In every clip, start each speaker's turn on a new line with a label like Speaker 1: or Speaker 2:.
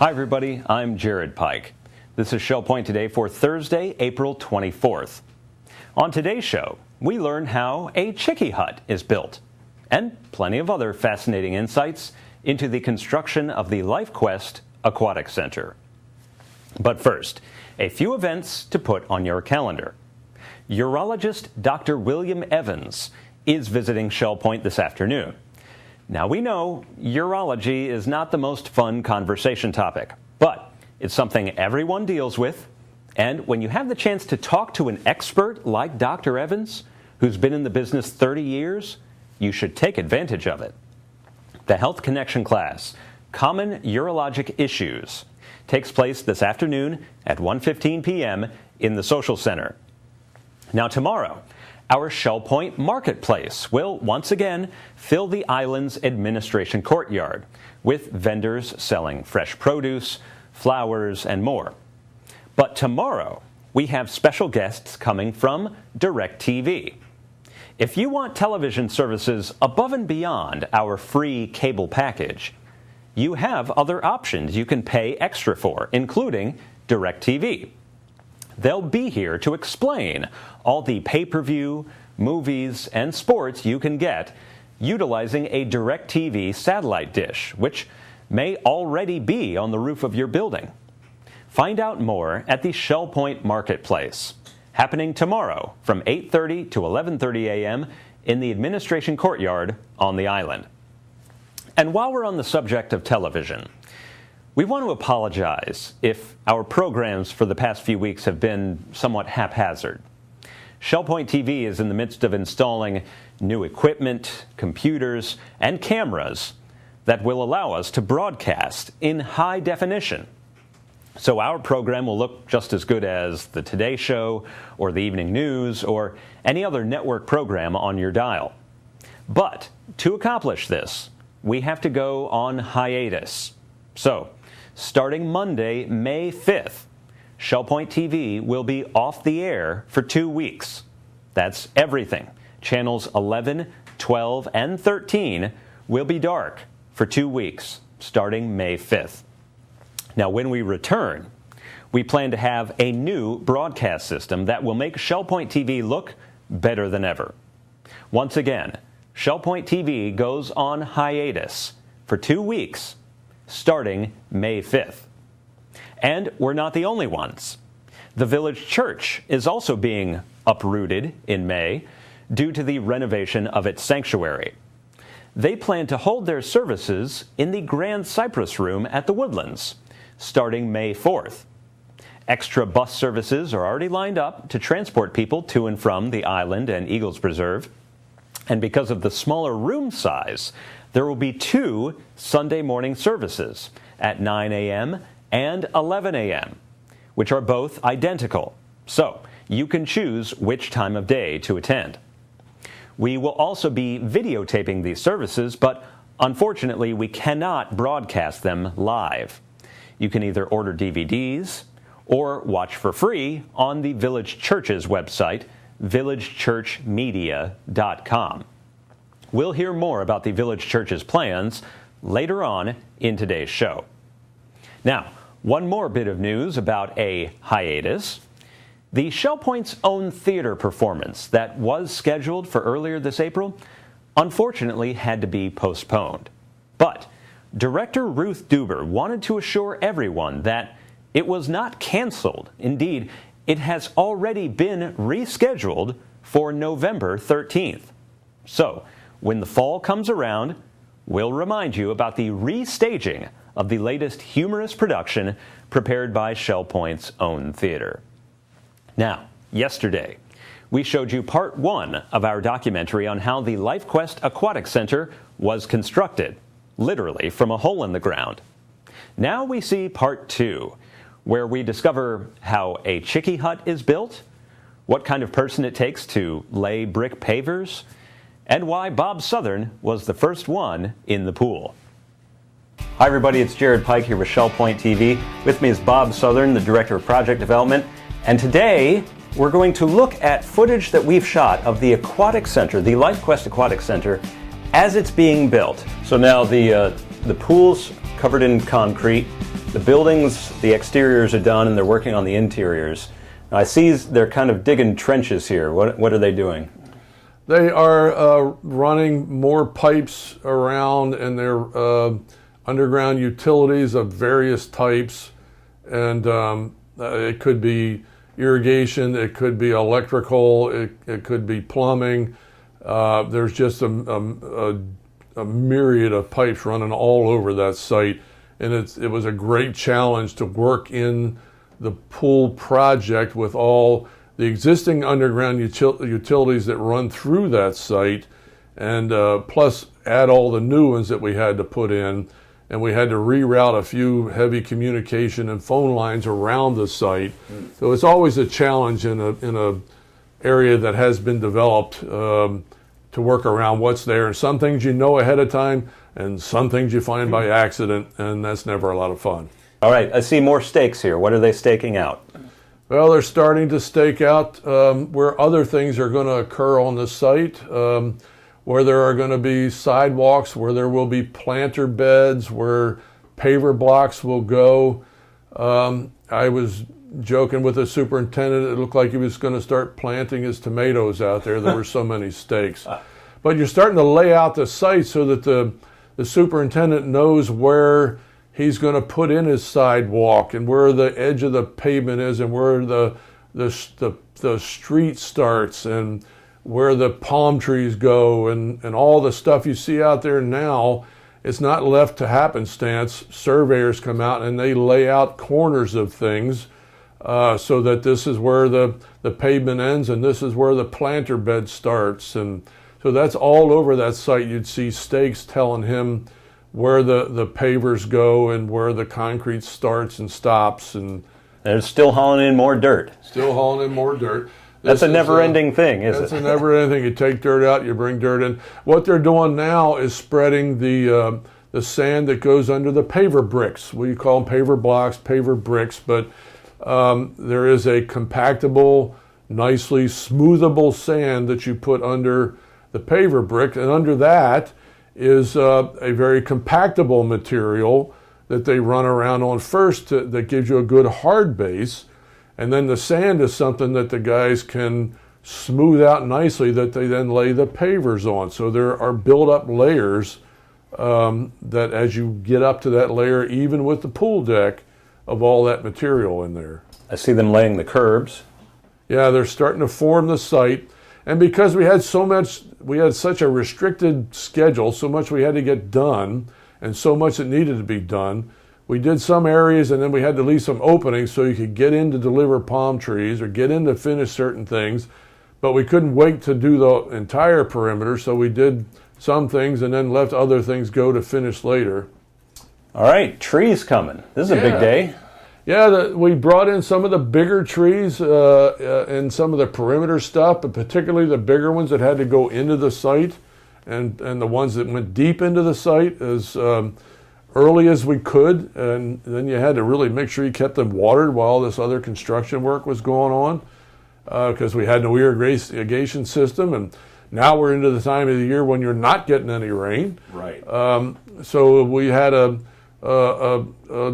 Speaker 1: Hi everybody, I'm Jared Pike. This is Shell Point Today for Thursday, April 24th. On today's show, we learn how a chickie hut is built, and plenty of other fascinating insights into the construction of the LifeQuest Aquatic Center. But first, a few events to put on your calendar. Urologist Dr. William Evans is visiting Shell Point this afternoon. Now we know urology is not the most fun conversation topic, but it's something everyone deals with, and when you have the chance to talk to an expert like Dr. Evans, who's been in the business 30 years, you should take advantage of it. The Health Connection class, Common Urologic Issues, takes place this afternoon at 1:15 p.m. in the Social Center. Now tomorrow, our Shell Point Marketplace will once again fill the island's administration courtyard with vendors selling fresh produce, flowers, and more. But tomorrow, we have special guests coming from DirecTV. If you want television services above and beyond our free cable package, you have other options you can pay extra for, including DirecTV. They'll be here to explain all the pay-per-view, movies, and sports you can get utilizing a DirecTV satellite dish, which may already be on the roof of your building. Find out more at the Shell Point Marketplace, happening tomorrow from 8:30 to 11:30 a.m. in the administration courtyard on the island. And while we're on the subject of television, we want to apologize if our programs for the past few weeks have been somewhat haphazard. Shell Point TV is in the midst of installing new equipment, computers, and cameras that will allow us to broadcast in high definition. So our program will look just as good as the Today Show or the Evening News or any other network program on your dial. But to accomplish this, we have to go on hiatus. So, starting Monday, May 5th, Shell Point TV will be off the air for 2 weeks. That's everything. Channels 11, 12, and 13 will be dark for 2 weeks, starting May 5th. Now, when we return, we plan to have a new broadcast system that will make Shell Point TV look better than ever. Once again, Shell Point TV goes on hiatus for 2 weeks, starting May 5th. And we're not the only ones. The village church is also being uprooted in May due to the renovation of its sanctuary. They plan to hold their services in the Grand Cypress Room at the Woodlands, starting May 4th. Extra bus services are already lined up to transport people to and from the island and Eagles Preserve. And because of the smaller room size, there will be 2 Sunday morning services at 9 a.m. and 11 a.m., which are both identical. So you can choose which time of day to attend. We will also be videotaping these services, but unfortunately we cannot broadcast them live. You can either order DVDs or watch for free on the Village Church's website, villagechurchmedia.com. We'll hear more about the Village Church's plans later on in today's show. Now, one more bit of news about a hiatus. The Shell Point's own theater performance that was scheduled for earlier this April unfortunately had to be postponed. But director Ruth Duber wanted to assure everyone that it was not canceled. Indeed, it has already been rescheduled for November 13th. So, when the fall comes around, we'll remind you about the restaging of the latest humorous production prepared by Shell Point's own theater. Now, yesterday, we showed you part 1 of our documentary on how the LifeQuest Aquatic Center was constructed, literally from a hole in the ground. Now we see part 2, where we discover how a chickie hut is built, what kind of person it takes to lay brick pavers, and why Bob Southern was the first one in the pool. Hi everybody, it's Jared Pike here with Shell Point TV. With me is Bob Southern, the Director of Project Development. And today, we're going to look at footage that we've shot of the Aquatic Center, the LifeQuest Aquatic Center, as it's being built. So now the pool's covered in concrete. The buildings, the exteriors are done and they're working on the interiors. Now I see they're kind of digging trenches here. What are they doing?
Speaker 2: They are running more pipes around, and they're underground utilities of various types. And it could be irrigation, it could be electrical, it could be plumbing. There's just a myriad of pipes running all over that site. And it was a great challenge to work in the pool project with all the existing underground utilities that run through that site, and plus add all the new ones that we had to put in. And we had to reroute a few heavy communication and phone lines around the site. So it's always a challenge in a area that has been developed to work around what's there. And some things you know ahead of time, and some things you find by accident, and that's never a lot of fun.
Speaker 1: All right, I see more stakes here. What are they staking out?
Speaker 2: Well, they're starting to stake out where other things are going to occur on the site, where there are going to be sidewalks, where there will be planter beds, where paver blocks will go. I was joking with the superintendent. It looked like he was going to start planting his tomatoes out there. There were so many stakes. But you're starting to lay out the site so that the superintendent knows where he's going to put in his sidewalk, and where the edge of the pavement is, and where the street starts, and where the palm trees go, and all the stuff you see out there now. It's not left to happenstance. Surveyors come out and they lay out corners of things so that this is where the pavement ends and this is where the planter bed starts. And so that's all over that site. You'd see stakes telling him where the pavers go and where the concrete starts and stops. And
Speaker 1: they're still hauling in more dirt.
Speaker 2: Still hauling in more dirt.
Speaker 1: That's a never-ending thing, isn't it?
Speaker 2: That's a never-ending thing. You take dirt out, you bring dirt in. What they're doing now is spreading the sand that goes under the paver bricks. We call them paver blocks, paver bricks, but there is a compactable, nicely smoothable sand that you put under the paver brick, and under that is a very compactable material that they run around on first that gives you a good hard base. And then the sand is something that the guys can smooth out nicely that they then lay the pavers on. So there are built-up layers that as you get up to that layer, even with the pool deck, of all that material in there.
Speaker 1: I see them laying the curbs.
Speaker 2: Yeah, they're starting to form the site. And because we had such a restricted schedule, so much we had to get done, and so much that needed to be done, we did some areas, and then we had to leave some openings so you could get in to deliver palm trees or get in to finish certain things. But we couldn't wait to do the entire perimeter, so we did some things and then left other things go to finish later.
Speaker 1: All right, trees coming. This is a big day.
Speaker 2: Yeah, we brought in some of the bigger trees and some of the perimeter stuff, but particularly the bigger ones that had to go into the site, and the ones that went deep into the site as early as we could. And then you had to really make sure you kept them watered while this other construction work was going on, because we had no irrigation system. And now we're into the time of the year when you're not getting any rain.
Speaker 1: Right.
Speaker 2: So we had a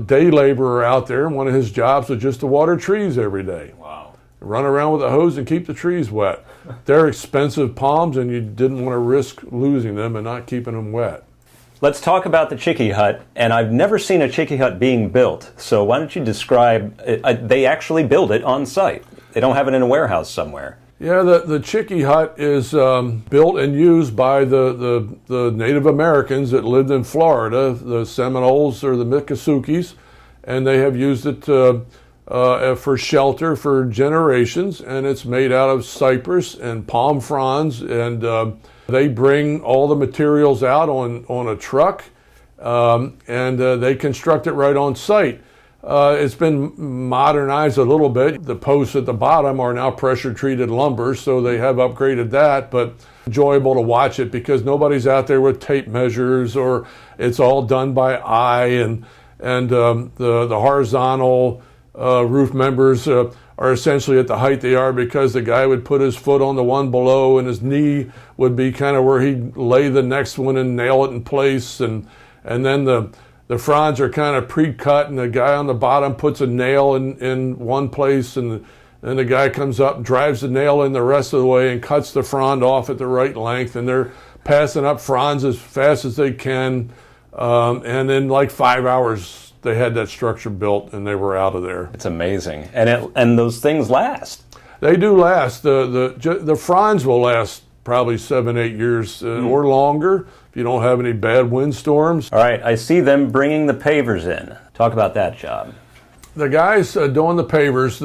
Speaker 2: day laborer out there, and one of his jobs was just to water trees every day.
Speaker 1: Wow.
Speaker 2: Run around with a hose and keep the trees wet. They're expensive palms, and you didn't want to risk losing them and not keeping them wet.
Speaker 1: Let's talk about the Chicky Hut, and I've never seen a Chicky Hut being built, so why don't you describe, they actually build it on site. They don't have it in a warehouse somewhere.
Speaker 2: Yeah, the Chicky Hut is built and used by the Native Americans that lived in Florida, the Seminoles or the Miccosukes, and they have used it for shelter for generations, and it's made out of cypress and palm fronds, and they bring all the materials out on a truck, and they construct it right on site. It's been modernized a little bit. The posts at the bottom are now pressure-treated lumber, so they have upgraded that, but enjoyable to watch it because nobody's out there with tape measures, or it's all done by eye, and the horizontal roof members are essentially at the height they are because the guy would put his foot on the one below and his knee would be kind of where he'd lay the next one and nail it in place, and then the fronds are kind of pre-cut, and the guy on the bottom puts a nail in one place, and the guy comes up and drives the nail in the rest of the way and cuts the frond off at the right length, and they're passing up fronds as fast as they can, and in like 5 hours they had that structure built and they were out of there.
Speaker 1: It's amazing, and those things last.
Speaker 2: They do last. The fronds will last probably 7-8 years or longer if you don't have any bad windstorms.
Speaker 1: All right, I see them bringing the pavers in. Talk about that job.
Speaker 2: The guys doing the pavers,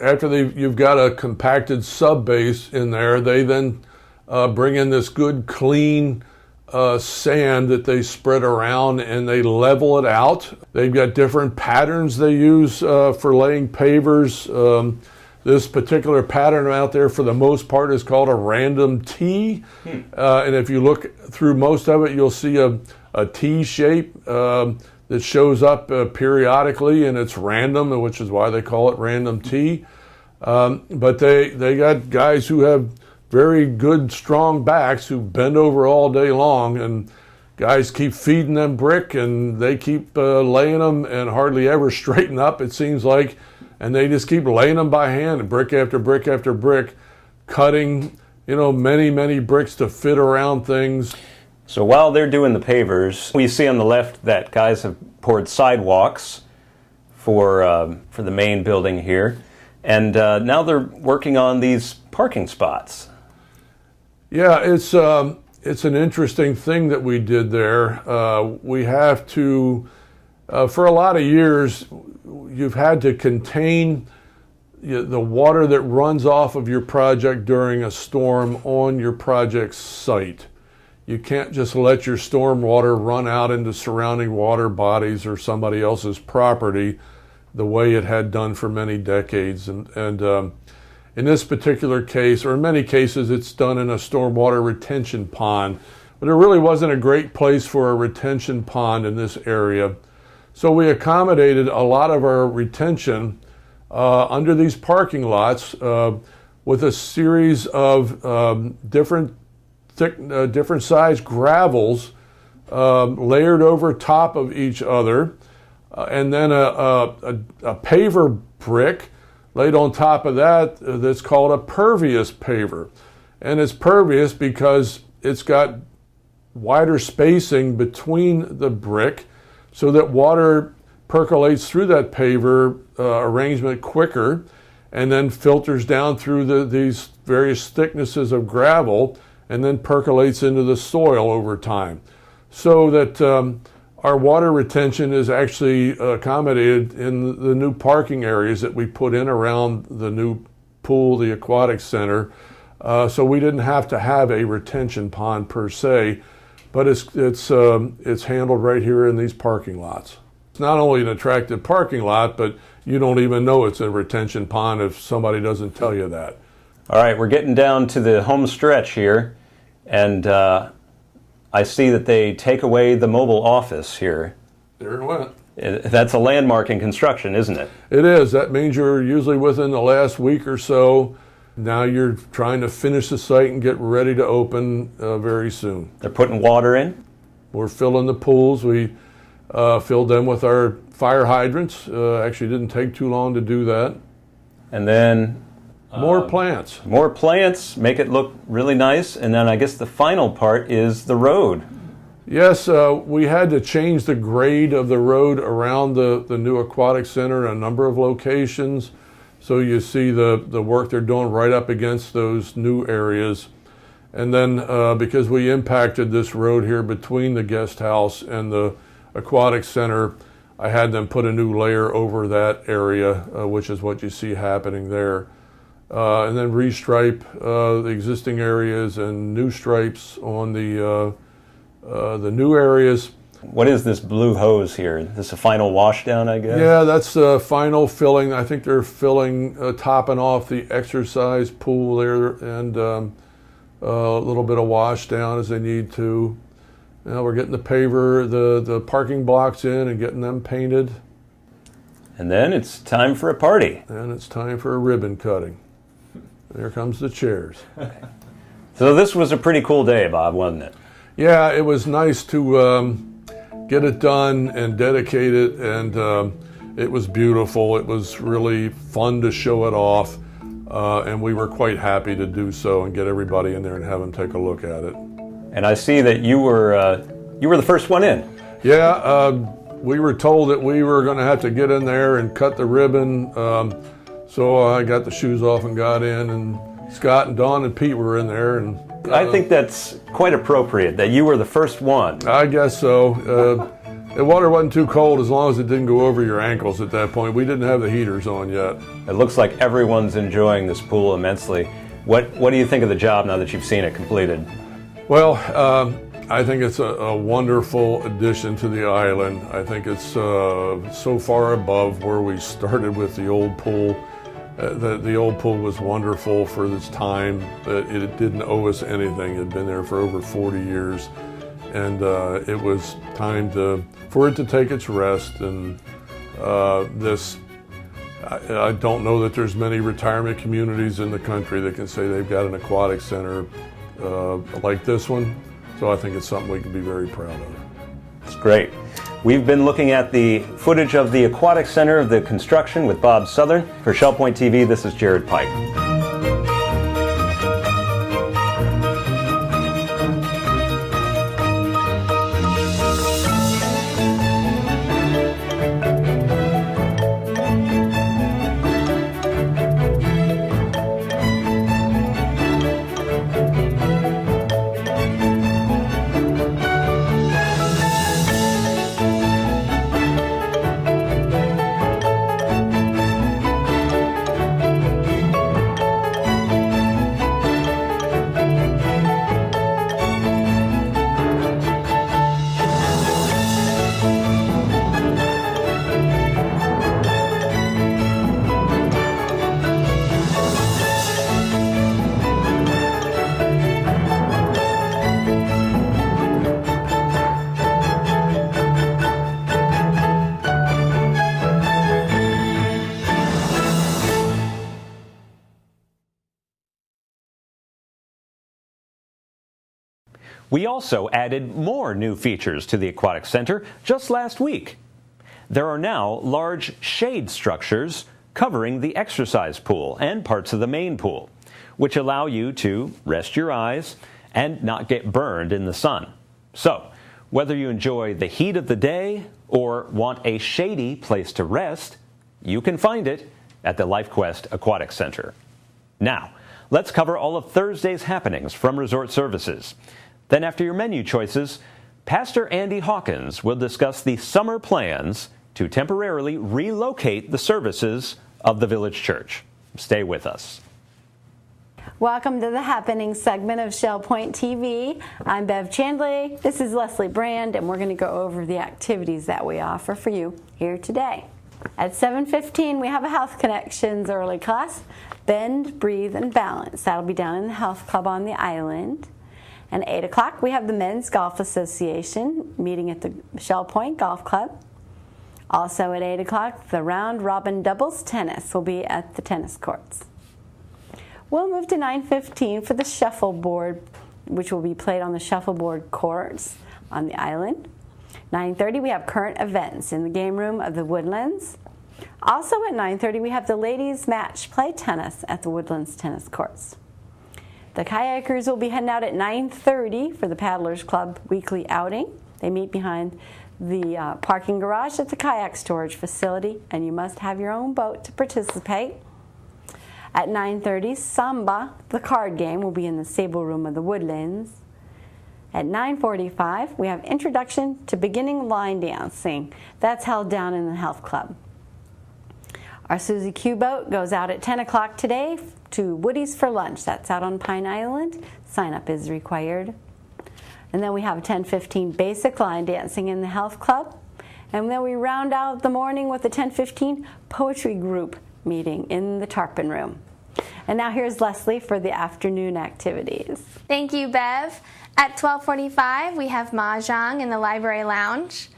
Speaker 2: after you've got a compacted sub base in there, they then bring in this good clean sand that they spread around, and they level it out. They've got different patterns they use for laying pavers. This particular pattern out there, for the most part, is called a random T. And if you look through most of it, you'll see a T shape that shows up periodically, and it's random, which is why they call it random T. But they got guys who have very good, strong backs who bend over all day long, and guys keep feeding them brick, and they keep laying them and hardly ever straighten up, it seems like. And they just keep laying them by hand, brick after brick after brick, cutting, many, many bricks to fit around things.
Speaker 1: So while they're doing the pavers, we see on the left that guys have poured sidewalks for the main building here. And now they're working on these parking spots.
Speaker 2: Yeah, it's an interesting thing that we did there. We have to, for a lot of years, you've had to contain the water that runs off of your project during a storm on your project site. You can't just let your storm water run out into surrounding water bodies or somebody else's property the way it had done for many decades. And in this particular case, or in many cases, it's done in a stormwater retention pond. But there really wasn't a great place for a retention pond in this area. So we accommodated a lot of our retention under these parking lots with a series of different size gravels layered over top of each other, and then a paver brick laid on top of that that's called a pervious paver. And it's pervious because it's got wider spacing between the brick, so that water percolates through that paver arrangement quicker, and then filters down through these various thicknesses of gravel, and then percolates into the soil over time. So that our water retention is actually accommodated in the new parking areas that we put in around the new pool, the Aquatic Center. So we didn't have to have a retention pond per se, but it's handled right here in these parking lots. It's not only an attractive parking lot, but you don't even know it's a retention pond if somebody doesn't tell you that.
Speaker 1: All right, we're getting down to the home stretch here, and I see that they take away the mobile office here.
Speaker 2: There it went.
Speaker 1: That's a landmark in construction, isn't it?
Speaker 2: It is. That means you're usually within the last week or so. Now you're trying to finish the site and get ready to open very soon.
Speaker 1: They're putting water in?
Speaker 2: We're filling the pools. We filled them with our fire hydrants. Actually didn't take too long to do that.
Speaker 1: And then
Speaker 2: more plants.
Speaker 1: More plants, make it look really nice. And then I guess the final part is the road.
Speaker 2: Yes, we had to change the grade of the road around the new Aquatic Center in a number of locations. So you see the work they're doing right up against those new areas. And then because we impacted this road here between the guest house and the Aquatic Center, I had them put a new layer over that area, which is what you see happening there. And then restripe the existing areas and new stripes on the new areas.
Speaker 1: What is this blue hose here? Is this a final washdown, I guess?
Speaker 2: Yeah, that's the final filling. I think they're filling, topping off the exercise pool there, and a little bit of washdown as they need to. Now we're getting the paver, the parking blocks in and getting them painted.
Speaker 1: And then it's time for a party.
Speaker 2: And it's time for a ribbon cutting. There comes the chairs.
Speaker 1: Okay. So this was a pretty cool day, Bob, wasn't it?
Speaker 2: Yeah, it was nice to get it done and dedicate it, and it was beautiful. It was really fun to show it off, and we were quite happy to do so and get everybody in there and have them take a look at it.
Speaker 1: And I see that you were the first one in.
Speaker 2: Yeah, we were told that we were going to have to get in there and cut the ribbon, so I got the shoes off and got in, and Scott and Don and Pete were in there. And
Speaker 1: I think that's quite appropriate that you were the first one.
Speaker 2: I guess so. The water wasn't too cold as long as it didn't go over your ankles at that point. We didn't have the heaters on yet.
Speaker 1: It looks like everyone's enjoying this pool immensely. What do you think of the job now that you've seen it completed?
Speaker 2: Well, I think it's a wonderful addition to the island. I think it's so far above where we started with the old pool. The old pool was wonderful for its time. It didn't owe us anything. It had been there for over 40 years. And it was time for it to take its rest. And I don't know that there's many retirement communities in the country that can say they've got an aquatic center like this one. So I think it's something we can be very proud of.
Speaker 1: That's great. We've been looking at the footage of the Aquatic Center of the construction with Bob Southern. For Shell Point TV, this is Jared Pike. We also added more new features to the Aquatic Center just last week. There are now large shade structures covering the exercise pool and parts of the main pool, which allow you to rest your eyes and not get burned in the sun. So, whether you enjoy the heat of the day or want a shady place to rest, you can find it at the LifeQuest Aquatic Center. Now, let's cover all of Thursday's happenings from Resort Services. Then after your menu choices, Pastor Andy Hawkins will discuss the summer plans to temporarily relocate the services of the Village Church. Stay with us.
Speaker 3: Welcome to the Happening segment of Shell Point TV. I'm Bev Chandler. This is Leslie Brand, and we're going to go over the activities that we offer for you here today. At 7:15, we have a Health Connections early class, Bend, Breathe, and Balance. That'll be down in the Health Club on the island. And 8 o'clock, we have the Men's Golf Association meeting at the Shell Point Golf Club. Also at 8 o'clock, the Round Robin Doubles Tennis will be at the tennis courts. We'll move to 9:15 for the shuffleboard, which will be played on the shuffleboard courts on the island. 9:30, we have current events in the game room of the Woodlands. Also at 9:30, we have the ladies match play tennis at the Woodlands tennis courts. The kayakers will be heading out at 9:30 for the Paddlers Club weekly outing. They meet behind the parking garage at the kayak storage facility, and you must have your own boat to participate. At 9:30, Samba, the card game, will be in the Sable Room of the Woodlands. At 9:45, we have Introduction to Beginning Line Dancing. That's held down in the Health Club. Our Susie Q boat goes out at 10 o'clock today to Woody's for lunch. That's out on Pine Island. Sign up is required. And then we have 10:15 basic line dancing in the Health Club. And then we round out the morning with the 10:15 poetry group meeting in the Tarpon Room. And now here's Leslie for the afternoon activities.
Speaker 4: Thank you, Bev. At 12:45, we have Mahjong in the Library Lounge.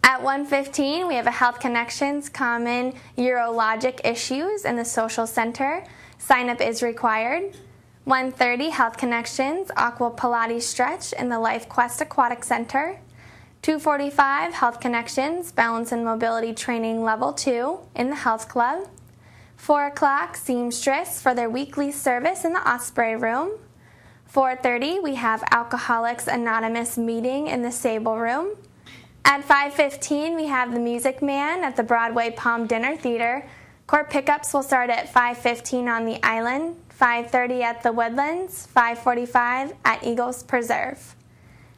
Speaker 4: At 1:15, we have a Health Connections Common Urologic Issues in the Social Center. Sign up is required. 1:30, Health Connections Aqua Pilates Stretch in the LifeQuest Aquatic Center. 2:45, Health Connections, Balance and Mobility Training Level 2 in the Health Club. 4 o'clock, Seamstress for their weekly service in the Osprey Room. 4:30, we have Alcoholics Anonymous meeting in the Sable Room. At 5:15, we have the Music Man at the Broadway Palm Dinner Theater. Court pickups will start at 5:15 on the Island, 5:30 at the Woodlands, 5:45 at Eagles Preserve.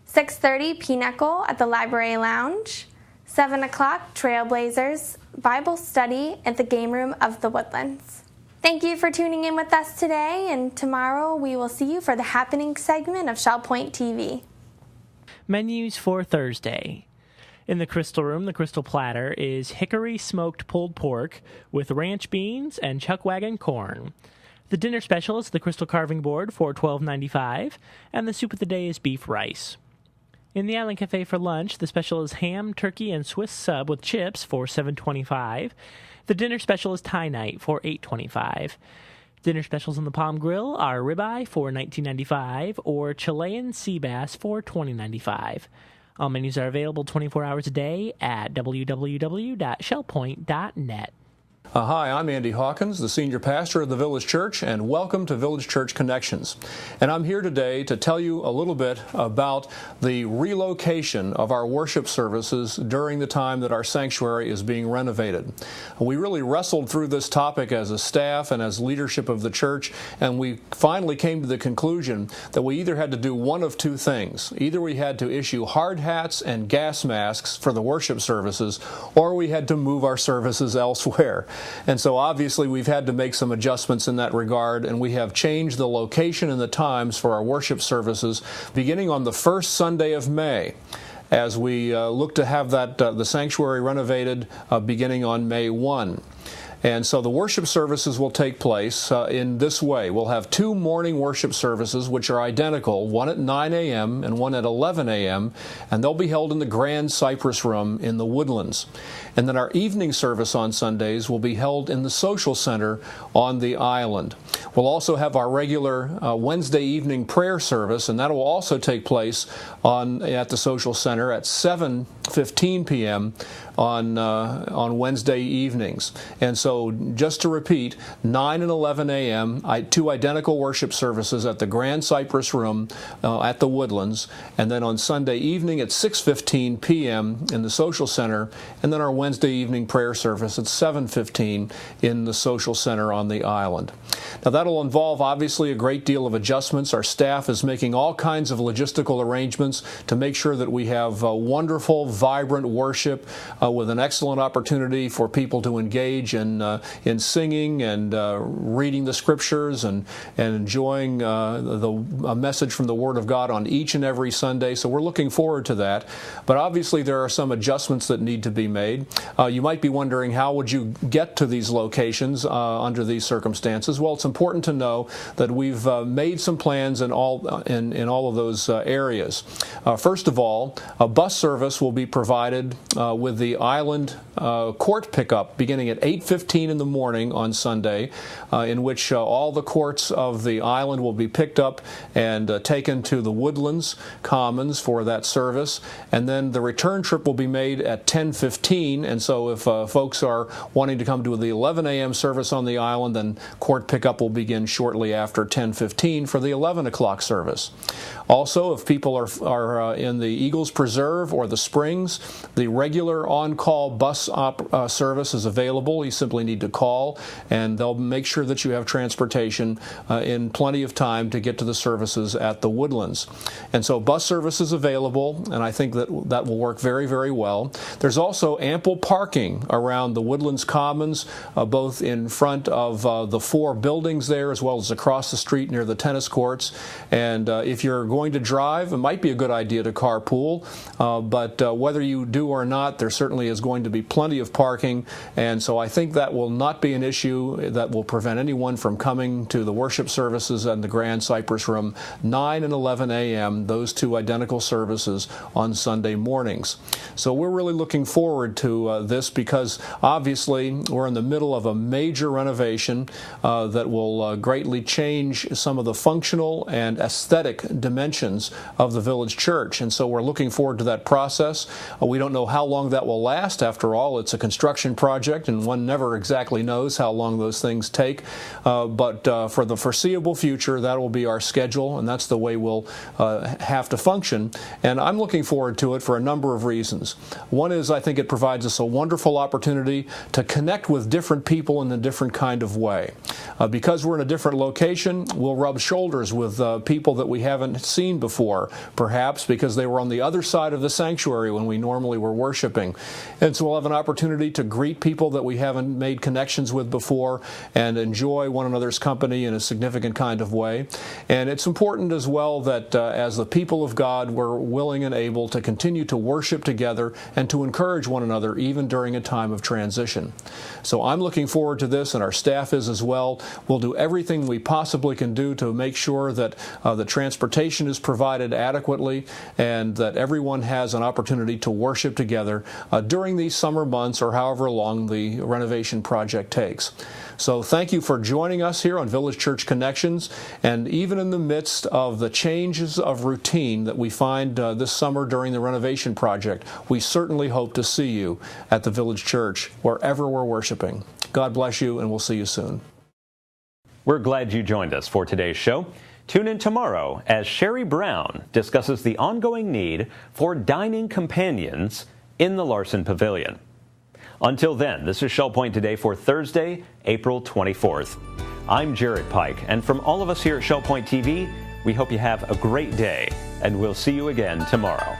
Speaker 4: 6:30, Pinnacle at the Library Lounge. 7 o'clock, Trailblazers Bible Study at the Game Room of the Woodlands. Thank you for tuning in with us today, and tomorrow we will see you for the happening segment of Shell Point TV.
Speaker 5: Menus for Thursday. In the Crystal Room, the Crystal Platter is hickory smoked pulled pork with ranch beans and chuckwagon corn. The dinner special is the Crystal Carving Board for $12.95, and the soup of the day is beef rice. In the Island Cafe for lunch, the special is ham, turkey, and Swiss sub with chips for $7.25. The dinner special is Thai night for $8.25. Dinner specials on the Palm Grill are ribeye for $19.95 or Chilean sea bass for $20.95. All menus are available 24 hours a day at www.shellpoint.net.
Speaker 6: Hi, I'm Andy Hawkins, the senior pastor of the Village Church, and welcome to Village Church Connections. And I'm here today to tell you a little bit about the relocation of our worship services during the time that our sanctuary is being renovated. We really wrestled through this topic as a staff and as leadership of the church, and we finally came to the conclusion that we either had to do one of two things. Either we had to issue hard hats and gas masks for the worship services, or we had to move our services elsewhere. And so obviously we've had to make some adjustments in that regard, and we have changed the location and the times for our worship services beginning on the first Sunday of May, as we look to have that the sanctuary renovated beginning on May 1. And so the worship services will take place in this way. We'll have 2 morning worship services which are identical, one at 9 a.m. and one at 11 a.m., and they'll be held in the Grand Cypress Room in the Woodlands. And then our evening service on Sundays will be held in the Social Center on the island. We'll also have our regular Wednesday evening prayer service, and that will also take place at the Social Center at 7:15 p.m. on Wednesday evenings. And so just to repeat, 9 and 11 a.m., 2 identical worship services at the Grand Cypress Room at the Woodlands, and then on Sunday evening at 6:15 p.m. in the Social Center, and then our Wednesday evening prayer service at 7:15 in the Social Center on the island. Now that'll involve obviously a great deal of adjustments. Our staff is making all kinds of logistical arrangements to make sure that we have wonderful, vibrant worship with an excellent opportunity for people to engage in singing and reading the scriptures and enjoying a message from the Word of God on each and every Sunday. So we're looking forward to that. But obviously there are some adjustments that need to be made. You might be wondering, how would you get to these locations under these circumstances? Well, it's important to know that we've made some plans in all of those areas. First of all, a bus service will be provided with the island court pickup beginning at 8:15 in the morning on Sunday, in which all the courts of the island will be picked up and taken to the Woodlands Commons for that service. And then the return trip will be made at 10:15, and so if folks are wanting to come to the 11 a.m. service on the island, then court pickup will begin shortly after 10:15 for the 11 o'clock service. Also, if people are in the Eagles Preserve or the Springs, the regular on-call bus service is available. You simply need to call, and they'll make sure that you have transportation in plenty of time to get to the services at the Woodlands. And so bus service is available, and I think that will work very, very well. There's also ample parking around the Woodlands Commons, both in front of the 4 buildings there as well as across the street near the tennis courts. And if you're going to drive, it might be a good idea to carpool, but whether you do or not, there's certainly certainly is going to be plenty of parking, and so I think that will not be an issue that will prevent anyone from coming to the worship services in the Grand Cypress Room, 9 and 11 a.m., those two identical services on Sunday mornings. So we're really looking forward to this because obviously we're in the middle of a major renovation that will greatly change some of the functional and aesthetic dimensions of the village church, and so we're looking forward to that process. We don't know how long that will last. After all, it's a construction project, and one never exactly knows how long those things take, but for the foreseeable future, that will be our schedule, and that's the way we'll have to function, and I'm looking forward to it for a number of reasons. One is I think it provides us a wonderful opportunity to connect with different people in a different kind of way. Because we're in a different location, we'll rub shoulders with people that we haven't seen before, perhaps because they were on the other side of the sanctuary when we normally were worshiping. And so we'll have an opportunity to greet people that we haven't made connections with before and enjoy one another's company in a significant kind of way. And it's important as well that as the people of God, we're willing and able to continue to worship together and to encourage one another even during a time of transition. So I'm looking forward to this, and our staff is as well. We'll do everything we possibly can do to make sure that the transportation is provided adequately and that everyone has an opportunity to worship together during these summer months or however long the renovation project takes. So thank you for joining us here on Village Church Connections, and even in the midst of the changes of routine that we find this summer during the renovation project, we certainly hope to see you at the Village Church wherever we're worshiping. God bless you, and we'll see you soon.
Speaker 1: We're glad you joined us for today's show. Tune in tomorrow as Sherry Brown discusses the ongoing need for dining companions in the Larson Pavilion. Until then, this is Shell Point Today for Thursday, April 24th. I'm Jared Pike, and from all of us here at Shell Point TV, we hope you have a great day, and we'll see you again tomorrow.